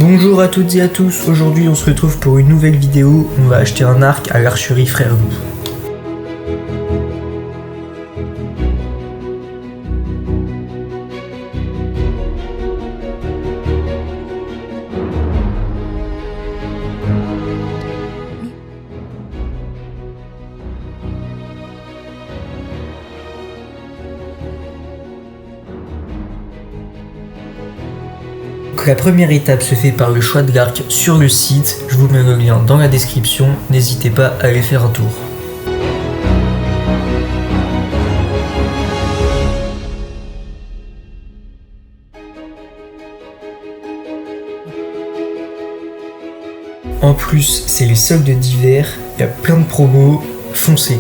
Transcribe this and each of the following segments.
Bonjour à toutes et à tous, aujourd'hui on se retrouve pour une nouvelle vidéo, on va acheter un arc à l'archerie Frère Loup. Donc la première étape se fait par le choix de l'arc sur le site, je vous mets le lien dans la description, n'hésitez pas à aller faire un tour. En plus, c'est les soldes d'hiver, il y a plein de promos, foncez.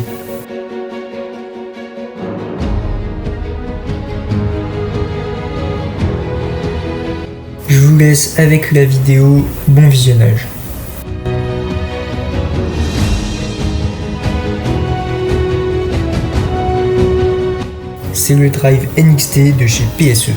Je vous laisse avec la vidéo, bon visionnage. C'est le drive NXT de chez PSE.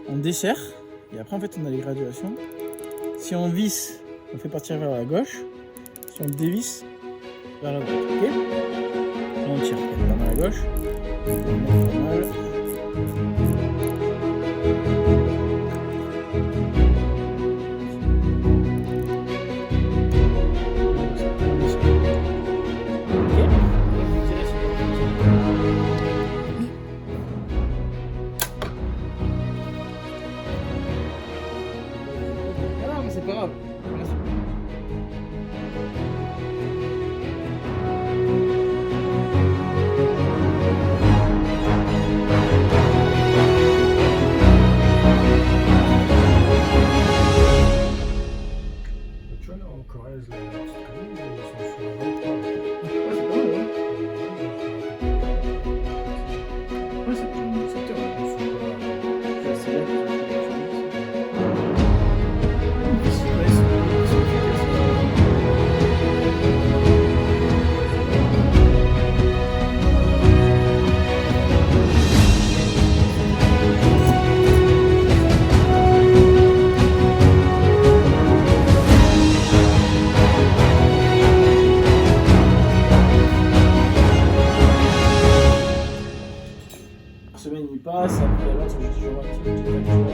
On desserre et après en fait on a les graduations. Si on visse, on fait partir vers la gauche. Si on dévisse, vers la droite. Ok. Là, on tire pas mal à gauche. On met pas mal. C'est pas grave. Tu vois là en Corrèze, la petite commune, ils sont sur la 23. Ouais, c'est pas mal, ouais. Ouais, c'est plus secteur. C'est là. Semaine il passe, après la vente, je dis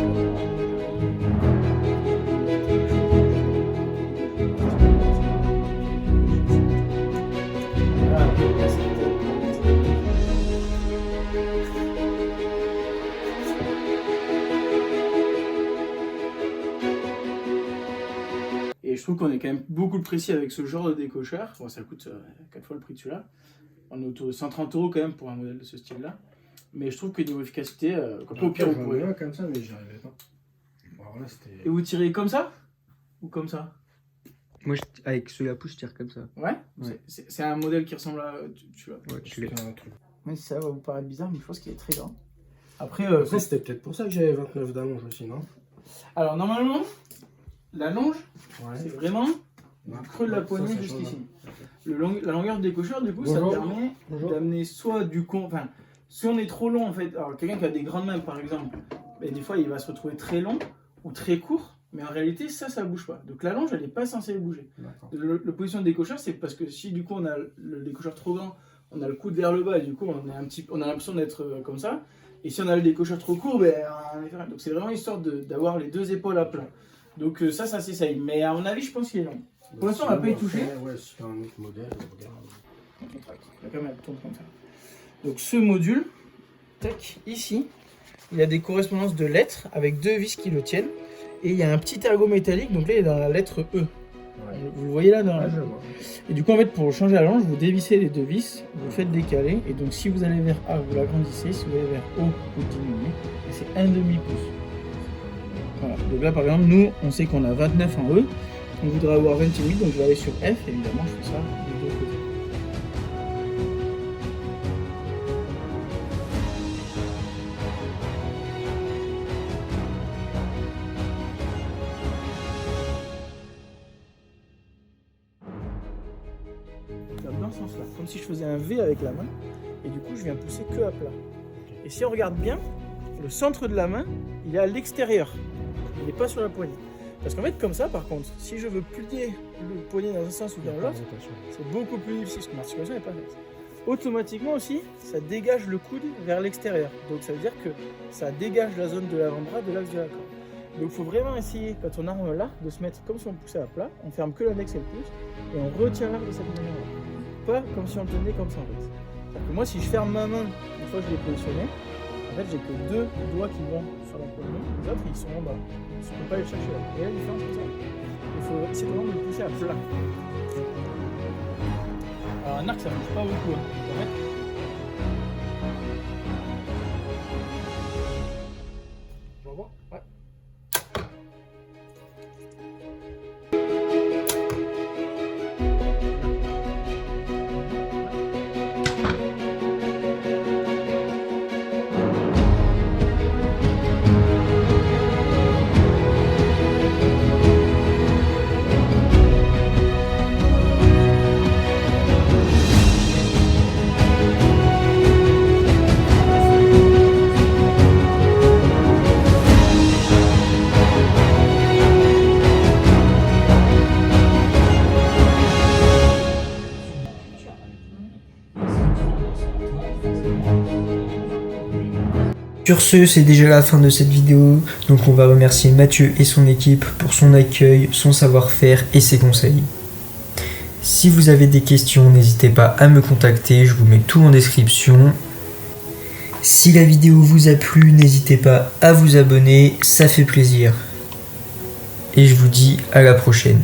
et je trouve qu'on est quand même beaucoup précis avec ce genre de décocheur. Bon, ça coûte 4 fois le prix de celui-là. On est autour de 130 € quand même pour un modèle de ce style-là. Mais je trouve que niveau efficacité, au pire, vous pouvez. Comme ça, mais j'y arrivais pas. Bon, alors là, c'était. Et vous tirez comme ça ou comme ça? Moi avec celui-là pouce je tire comme ça. Ouais, Ouais. C'est un modèle qui ressemble à. Tu vois. Ouais, tu l'as. C'était un truc. Mais ça va vous paraître bizarre, mais je pense qu'il est très grand. Après, Après, c'était peut-être pour ça que j'avais 29 d'allonge aussi, non? alors normalement, la longe, Ouais. c'est vraiment du creux de la poignée Ça jusqu'ici. change. La longueur du décocheur, du coup, Bonjour. ça permet Bonjour. d'amener soit du con. Enfin, si on est trop long en fait, alors quelqu'un qui a des grandes mains par exemple, ben, des fois il va se retrouver très long ou très court, mais en réalité ça bouge pas. Donc la longe elle n'est pas censée bouger. D'accord. Le position de décocheur c'est parce que si du coup on a le décocheur trop grand, on a le coude vers le bas et du coup on a l'impression d'être comme ça. Et si on a le décocheur trop court, ben, on est fermé. Donc c'est vraiment histoire d'avoir les deux épaules à plat. Donc ça s'essaye. Mais à mon avis je pense qu'il est long. Pour l'instant on va pas y toucher. Ouais, sur un autre modèle, regarde. La caméra tourne comme ça. Donc ce module, tac, ici, il y a des correspondances de lettres avec deux vis qui le tiennent. Et il y a un petit ergot métallique, donc là il est dans la lettre E. Vous le voyez là dans Ouais, je vois. Et du coup, en fait, pour changer la longe, vous dévissez les deux vis, vous faites décaler, et donc si vous allez vers A, vous l'agrandissez, si vous allez vers O, vous diminuez, et c'est 1/2 pouce. Voilà. Donc là, par exemple, nous, on sait qu'on a 29 en E, on voudrait avoir 28, donc je vais aller sur F, évidemment, je fais ça des deux côtés. Dans ce sens-là, comme si je faisais un V avec la main, et du coup je viens pousser que à plat. Et si on regarde bien, le centre de la main, il est à l'extérieur, il n'est pas sur la poignée. Parce qu'en fait, comme ça, par contre, si je veux plier le poignet dans un sens ou dans l'autre, c'est beaucoup plus difficile, parce que l'articulation n'est pas faite. Automatiquement aussi, ça dégage le coude vers l'extérieur. Donc ça veut dire que ça dégage la zone de l'avant-bras de l'axe de la corde. Donc il faut vraiment essayer, quand on arme l'arc, de se mettre comme si on poussait à plat, on ferme que l'index et le pouce, et on retient l'arc de cette manière-là. Pas comme si on le tenait comme ça en fait. C'est-à-dire que moi, si je ferme ma main, une fois que je l'ai positionné, en fait j'ai que 2 doigts qui vont sur la poignée, les autres ils sont en bas. Je ne peux pas les chercher là. Et la différence c'est ça. Il faut essayer vraiment de le pousser à plat. Alors un arc ça ne bouge pas beaucoup. Hein. J'en vois. Ouais. Sur ce, c'est déjà la fin de cette vidéo, donc on va remercier Mathieu et son équipe pour son accueil, son savoir-faire et ses conseils. Si vous avez des questions, n'hésitez pas à me contacter, je vous mets tout en description. Si la vidéo vous a plu, n'hésitez pas à vous abonner, ça fait plaisir. Et je vous dis à la prochaine.